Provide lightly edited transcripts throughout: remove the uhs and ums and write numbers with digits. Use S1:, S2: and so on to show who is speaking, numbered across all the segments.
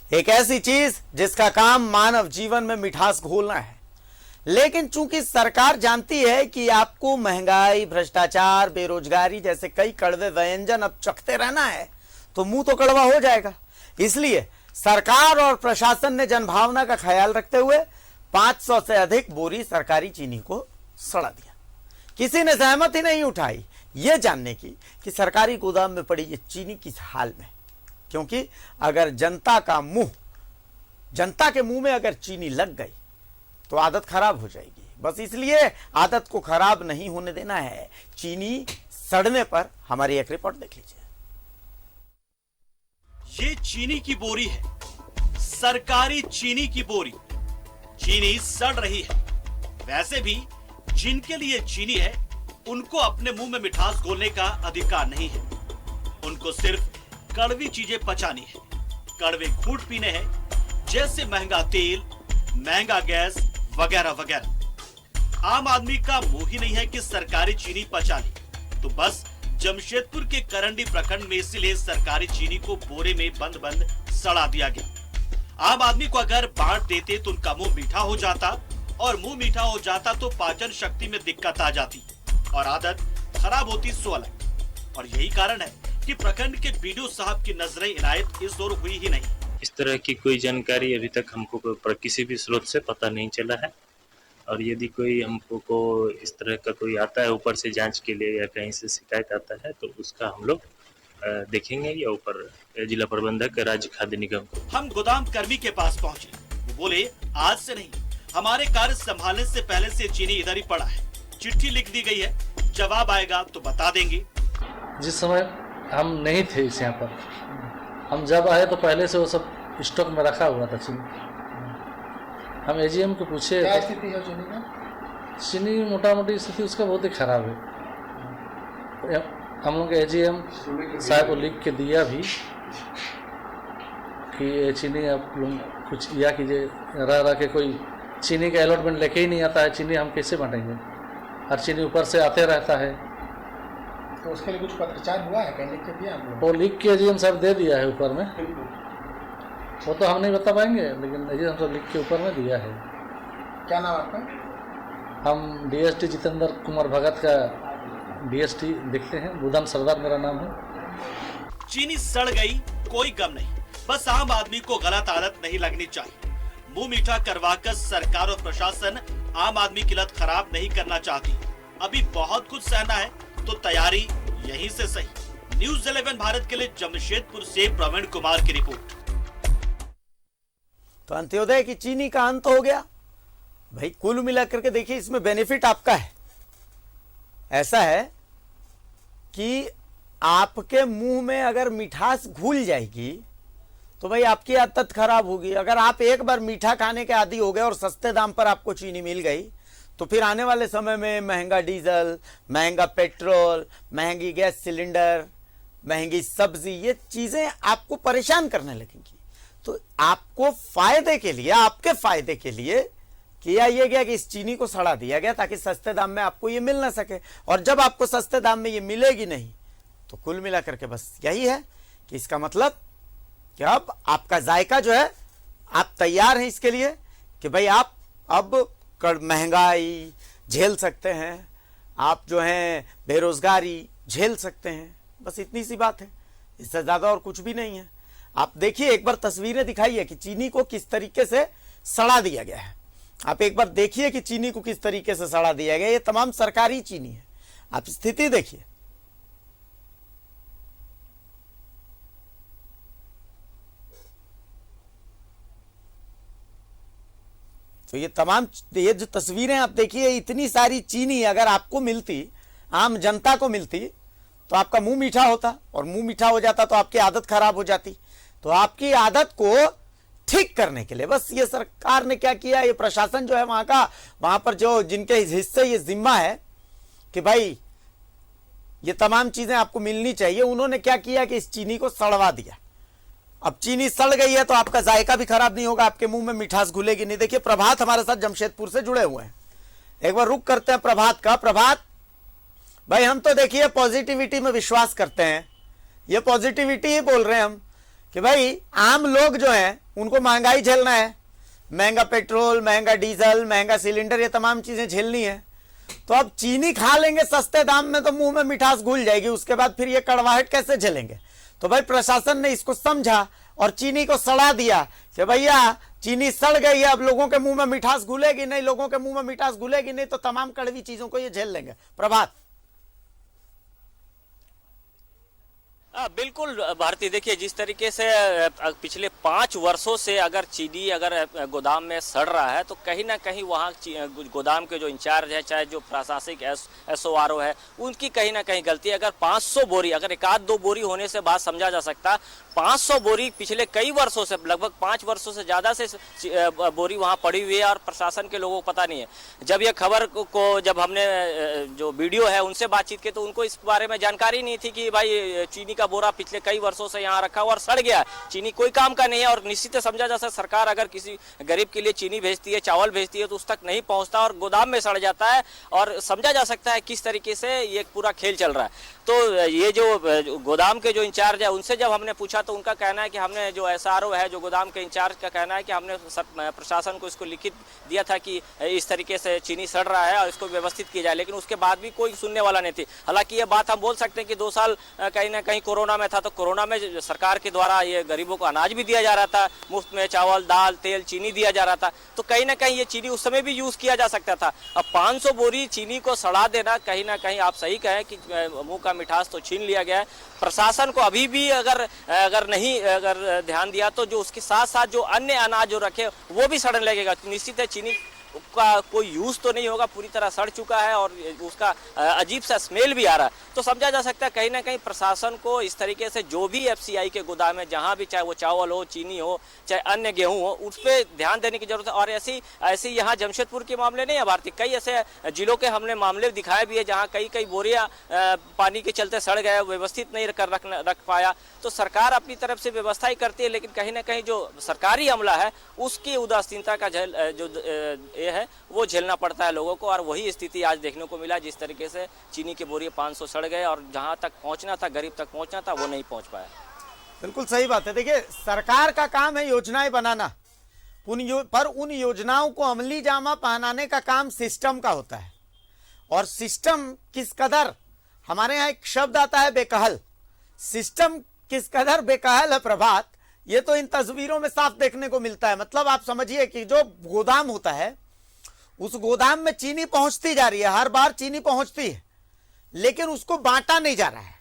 S1: एक ऐसी चीज जिसका काम मानव जीवन में मिठास घोलना है। लेकिन चूंकि सरकार जानती है कि आपको महंगाई, भ्रष्टाचार, बेरोजगारी जैसे कई कड़वे व्यंजन अब चखते रहना है, तो मुंह तो कड़वा हो जाएगा। इसलिए सरकार और प्रशासन ने जनभावना का ख्याल रखते हुए 500 से अधिक बोरी सरकारी चीनी को सड़ा दिया। किसी ने सहमति नहीं उठाई ये जानने की कि सरकारी गोदाम में पड़ी ये चीनी किस हाल में, क्योंकि अगर जनता के मुंह में अगर चीनी लग गई तो आदत खराब हो जाएगी। बस इसलिए आदत को खराब नहीं होने देना है। चीनी सड़ने पर हमारी एक रिपोर्ट देख लीजिए।
S2: ये चीनी की बोरी है, सरकारी चीनी की बोरी। चीनी सड़ रही है। वैसे भी जिनके लिए चीनी है उनको अपने मुंह में मिठास घोलने का अधिकार नहीं है। उनको सिर्फ कड़वी चीजें पचानी है, कड़वे घूंट पीने हैं, जैसे महंगा तेल, महंगा गैस वगैरह वगैरह। आम आदमी का मुंह ही नहीं है कि सरकारी चीनी पचा ली, तो बस जमशेदपुर के करंडी प्रखंड में इसीलिए सरकारी चीनी को बोरे में बंद बंद सड़ा दिया गया। आम आदमी को अगर बांट देते तो उनका मुंह मीठा हो जाता, और मुंह मीठा हो जाता तो पाचन शक्ति में दिक्कत आ जाती और आदत खराब होती सो अलग। और यही कारण है कि प्रखंड के बीडीओ साहब की नजरें इनायत इस ओर हुई ही नहीं।
S3: इस तरह की कोई जानकारी अभी तक हमको किसी भी स्रोत से पता नहीं चला है, और यदि कोई हमको को इस तरह का कोई आता है ऊपर से जांच के लिए या कहीं से शिकायत आता है तो उसका हम लोग देखेंगे या ऊपर जिला प्रबंधक राज्य खाद्य निगम को।
S2: हम गोदाम कर्मी के पास पहुंचे। वो बोले आज से नहीं, हमारे कार्य संभालने से पहले से चीनी इधर ही पड़ा है, चिट्ठी लिख दी गई है, जवाब आएगा तो बता देंगे।
S4: जिस समय हम नहीं थे इस यहाँ पर, हम जब आए तो पहले से वो सब स्टॉक में रखा हुआ था चीनी। हम एजीएम को पूछे
S5: क्या स्थिति है चीनी का?
S4: चीनी मोटा मोटी स्थिति उसका बहुत ही खराब है। हम लोग एजीएम साहब को लिख के दिया भी कि ये चीनी आप लोग कुछ या कीजिए, रह के कोई चीनी का अलॉटमेंट लेके ही नहीं आता है, चीनी हम कैसे बांटेंगे, हर चीनी ऊपर से आते रहता है।
S5: तो उसके लिए कुछ पत्रचार हुआ है, कहीं लिख के दिया आप लोग?
S4: वो लिख के एजीएम साहब दे दिया है ऊपर में, वो तो हम नहीं बता पाएंगे, लेकिन एजीएम साहब लिख के ऊपर में दिया है।
S5: क्या नाम आपका?
S4: हम डीएसटी जितेंद्र कुमार भगत का डीएसटी देखते हैं, बुधन सरदार मेरा नाम है।
S2: चीनी सड़ गई कोई गम नहीं, बस आम आदमी को गलत आदत नहीं लगनी चाहिए। मुंह मीठा करवाकर सरकार और प्रशासन आम आदमी की लत खराब नहीं करना चाहती। अभी बहुत कुछ सहना है, तो तैयारी यहीं से सही। न्यूज़ 11 भारत के लिए जमशेदपुर से प्रवीण कुमार की रिपोर्ट।
S1: तो अंत्योदय की चीनी का अंत हो गया भाई। कुल मिलाकर के देखिए, इसमें बेनिफिट आपका है। ऐसा है कि आपके मुंह में अगर मिठास घुल जाएगी तो भाई आपकी आदत खराब होगी। अगर आप एक बार मीठा खाने के आदी हो गए और सस्ते दाम पर आपको चीनी मिल गई, तो फिर आने वाले समय में महंगा डीजल, महंगा पेट्रोल, महंगी गैस सिलेंडर, महंगी सब्जी, ये चीजें आपको परेशान करने लगेंगी। तो आपको फायदे के लिए, आपके फायदे के लिए किया यह गया कि इस चीनी को सड़ा दिया गया ताकि सस्ते दाम में आपको ये मिल ना सके। और जब आपको सस्ते दाम में ये मिलेगी नहीं, तो कुल मिलाकर के बस यही है कि इसका मतलब कि अब आपका जायका जो है, आप तैयार हैं इसके लिए कि भाई आप अब महंगाई झेल सकते हैं, आप जो हैं बेरोजगारी झेल सकते हैं। बस इतनी सी बात है, इससे ज्यादा और कुछ भी नहीं है। आप देखिए, एक बार तस्वीरें दिखाई है कि चीनी को किस तरीके से सड़ा दिया गया है। आप एक बार देखिए कि चीनी को किस तरीके से सड़ा दिया गया। ये तमाम सरकारी चीनी है। आप स्थिति देखिए। तो ये जो तस्वीरें आप देखिए, इतनी सारी चीनी अगर आपको मिलती, आम जनता को मिलती, तो आपका मुंह मीठा होता, और मुंह मीठा हो जाता तो आपकी आदत खराब हो जाती। तो आपकी आदत को ठीक करने के लिए बस ये सरकार ने क्या किया, ये प्रशासन जो है वहां पर जो जिनके हिस्से ये जिम्मा है कि भाई ये तमाम चीजें आपको मिलनी चाहिए, उन्होंने क्या किया कि इस चीनी को सड़वा दिया। अब चीनी सड़ गई है तो आपका जायका भी खराब नहीं होगा, आपके मुंह में मिठास घुलेगी नहीं। देखिए, प्रभात हमारे साथ जमशेदपुर से जुड़े हुए हैं। एक बार रुक करते हैं प्रभात का। प्रभात भाई, हम तो देखिए पॉजिटिविटी में विश्वास करते हैं, ये पॉजिटिविटी ही बोल रहे हैं हम कि भाई आम लोग जो हैं उनको महंगाई झेलना है, महंगा पेट्रोल, महंगा डीजल, महंगा सिलेंडर, ये तमाम चीजें झेलनी है। तो अब चीनी खा लेंगे सस्ते दाम में तो मुंह में मिठास घुल जाएगी, उसके बाद फिर ये कड़वाहट कैसे झेलेंगे। तो भाई प्रशासन ने इसको समझा और चीनी को सड़ा दिया कि भैया चीनी सड़ गई है, अब लोगों के मुंह में मिठास घुलेगी नहीं, लोगों के मुंह में मिठास घुलेगी नहीं तो तमाम कड़वी चीजों को ये झेल लेंगे। प्रभात।
S6: बिल्कुल भारती, देखिए जिस तरीके से पिछले 5 वर्षों से अगर चीनी अगर गोदाम में सड़ रहा है तो कहीं ना कहीं वहाँ गोदाम के जो इंचार्ज है, चाहे जो प्रशासनिक SORO है, उनकी कहीं ना कहीं गलती है। अगर 500 बोरी, अगर एक आध दो बोरी होने से बात समझा जा सकता, 500 बोरी पिछले कई वर्षों से, लगभग 5 वर्षों से ज़्यादा से बोरी वहाँ पड़ी हुई है और प्रशासन के लोगों को पता नहीं है। जब यह खबर को जब हमने जो वीडियो है उनसे बातचीत की तो उनको इस बारे में जानकारी नहीं थी कि भाई चीनी का बोरा पिछले कई वर्षों से यहाँ रखा हुआ और सड़ गया। चीनी कोई काम का नहीं है और निश्चित समझा जा सकता सरकार अगर किसी गरीब के लिए चीनी भेजती है, चावल भेजती है तो उस तक नहीं पहुँचता और गोदाम में सड़ जाता है। और समझा जा सकता है किस तरीके से ये पूरा खेल चल रहा है। तो ये जो गोदाम के जो इंचार्ज है उनसे जब हमने पूछा तो उनका कहना है कि हमने जो SRO है, जो गोदाम के इंचार्ज का कहना है कि हमने प्रशासन को इसको लिखित दिया था कि इस तरीके से चीनी सड़ रहा है और इसको व्यवस्थित किया जाए, लेकिन उसके बाद भी कोई सुनने वाला नहीं थी। हालांकि ये बात हम बोल सकते हैं कि 2 साल कहीं ना कहीं कोरोना में था तो कोरोना में सरकार के द्वारा ये गरीबों को अनाज भी दिया जा रहा था, मुफ्त में चावल, दाल, तेल, चीनी दिया जा रहा था, तो कहीं ना कहीं ये चीनी उस समय भी यूज किया जा सकता था। अब 500 बोरी चीनी को सड़ा देना, कहीं ना कहीं आप सही कहें कि मुंह का मिठास तो छीन लिया गया है। प्रशासन को अभी भी अगर नहीं ध्यान दिया तो जो उसके साथ साथ जो अन्य अनाज जो रखे वो भी सड़ने लगेगा। निश्चित है चीनी का कोई यूज तो नहीं होगा, पूरी तरह सड़ चुका है और उसका अजीब सा स्मेल भी आ रहा है। तो समझा जा सकता है कहीं ना कहीं प्रशासन को इस तरीके से जो भी FCI के गोदाम है, जहां भी, चाहे वो चावल हो, चीनी हो, चाहे अन्य गेहूं हो, उस पर ध्यान देने की जरूरत है। और ऐसी यहाँ जमशेदपुर के मामले नहीं है भारती, कई ऐसे जिलों के हमने मामले दिखाए भी है जहाँ कई बोरियां पानी के चलते सड़ गए, व्यवस्थित नहीं रख पाया। तो सरकार अपनी तरफ से व्यवस्था ही करती है, लेकिन कहीं ना कहीं जो सरकारी अमला है उसकी उदासीनता का जो है वो झेलना पड़ता है लोगों को। और वही स्थिति आज देखने को मिला, जिस तरीके से चीनी के बोरी 500 सड़ गए और जहां तक पहुंचना था, गरीब तक पहुंचना था, वो नहीं पहुंच पाया।
S1: बिल्कुल सही बात है। देखिए सरकार का काम है योजनाएं बनाना, पर उन योजनाओं को अमली जामा पहनाने का काम सिस्टम का होता है। और सिस्टम किस कदर, हमारे यहाँ एक शब्द आता है बेकहल, सिस्टम किस कदर बेकहल है प्रभात, ये तो इन तस्वीरों में साफ देखने को मिलता है। मतलब आप समझिए कि जो गोदाम होता है उस गोदाम में चीनी पहुंचती जा रही है, हर बार चीनी पहुंचती है, लेकिन उसको बांटा नहीं जा रहा है।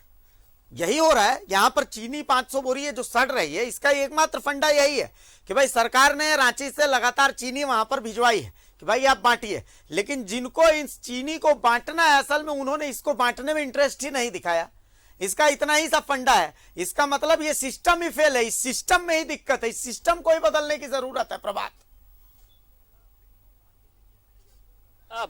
S1: यही हो रहा है यहां पर। चीनी 500 बोरी है जो सड़ रही है, इसका एकमात्र फंडा यही है कि भाई सरकार ने रांची से लगातार चीनी वहां पर भिजवाई है कि भाई आप बांटिए, लेकिन जिनको इस चीनी को बांटना है असल में उन्होंने इसको बांटने में इंटरेस्ट ही नहीं दिखाया। इसका इतना ही सा फंडा है। इसका मतलब ये सिस्टम ही फेल है, इस सिस्टम में ही दिक्कत है, इस सिस्टम को ही बदलने की जरूरत है। प्रभात।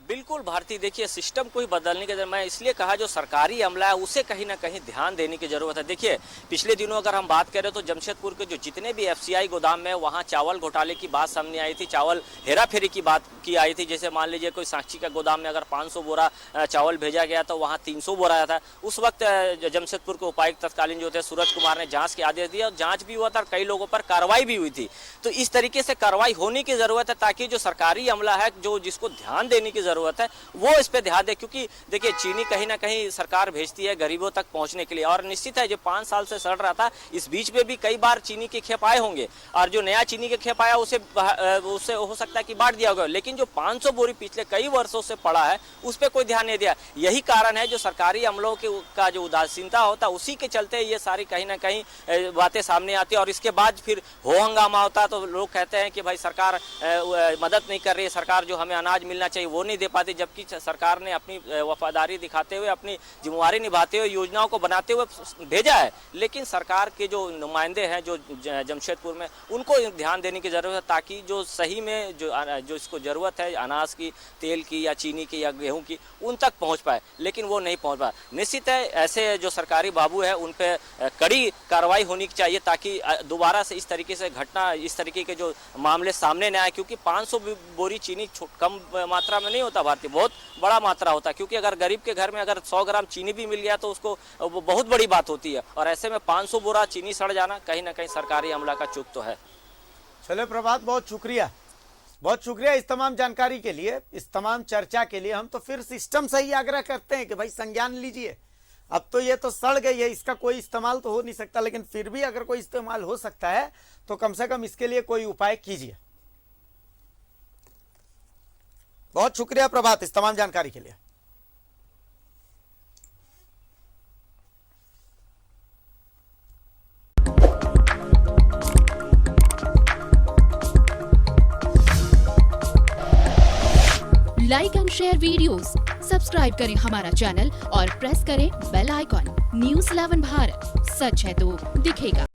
S6: बिल्कुल भारती, देखिए सिस्टम को ही बदलने के, मैं इसलिए कहा जो सरकारी अमला है उसे कहीं ना कहीं ध्यान देने की जरूरत है। देखिए पिछले दिनों अगर हम बात करें तो जमशेदपुर के जो जितने भी FCI गोदाम में वहाँ चावल घोटाले की बात सामने आई थी, चावल हेराफेरी की बात की आई थी। जैसे मान लीजिए कोई साक्षी का गोदाम में अगर 500 बोरा चावल भेजा गया तो वहाँ 300 बोरा आया था। उस वक्त जमशेदपुर के उपायुक्त तत्कालीन जो थे सूरज कुमार ने जाँच के आदेश दिया और जाँच भी हुआ था और कई लोगों पर कार्रवाई भी हुई थी। तो इस तरीके से कार्रवाई होने की जरूरत है ताकि जो सरकारी अमला है, जो जिसको ध्यान देने की जरूरत है, वो इस पे ध्यान दे। क्योंकि देखिए चीनी कहीं ना कहीं सरकार भेजती है गरीबों तक पहुंचने के लिए, और निश्चित है जो 5 साल से सड़ रहा था, इस बीच में भी कई बार चीनी के खेप आए होंगे और जो नया चीनी के खेप आया उसे हो सकता है कि बांट दिया होगा, लेकिन जो 500 बोरी पिछले कई वर्षों से पड़ा है उस पर कोई ध्यान नहीं दिया। यही कारण है जो सरकारी अमलों का जो उदासीनता होता है, उसी के चलते ये सारी कहीं ना कहीं बातें सामने आती है। और इसके बाद फिर हो हंगामा होता है तो लोग कहते हैं कि भाई सरकार मदद नहीं कर रही है, सरकार जो हमें अनाज मिलना चाहिए वो नहीं दे पाती, जबकि सरकार ने अपनी वफादारी दिखाते हुए, अपनी जिम्मेवारी निभाते हुए, योजनाओं को बनाते हुए भेजा है। लेकिन सरकार के जो नुमाइंदे हैं जो जमशेदपुर में, उनको ध्यान देने की जरूरत है ताकि जो सही में जो इसको जरूरत है अनाज की, तेल की या चीनी की या गेहूं की, उन तक पहुंच पाए, लेकिन वो नहीं पहुंच पाए। निश्चित है ऐसे जो सरकारी बाबू है उन पर कड़ी कार्रवाई होनी चाहिए ताकि दोबारा से इस तरीके से घटना, इस तरीके के जो मामले सामने न आए। क्योंकि 500 बोरी चीनी कम मात्रा में नहीं होता भारतीय, बहुत बड़ा मात्रा होता है। क्योंकि अगर गरीब के घर में अगर 100 ग्राम चीनी भी मिल गया तो उसको वो बहुत बड़ी बात होती है, और ऐसे में 500 बोरा चीनी सड़ जाना कहीं ना कहीं सरकारी अमला का चूक तो है।
S1: चलो प्रभात, बहुत शुक्रिया इस तमाम जानकारी के लिए, इस तमाम चर्चा के लिए। हम तो फिर सिस्टम से ही आग्रह करते हैं कि भाई संज्ञान लीजिए। अब तो ये तो सड़ गई है, इसका कोई इस्तेमाल तो हो नहीं सकता, लेकिन फिर भी अगर कोई इस्तेमाल हो सकता है तो कम से कम इसके लिए कोई उपाय कीजिए। बहुत शुक्रिया प्रभात इस तमाम जानकारी के लिए।
S7: Like and share videos, subscribe करें हमारा चैनल और प्रेस करें बेल आइकॉन। न्यूज़ 11 भारत, सच है तो दिखेगा।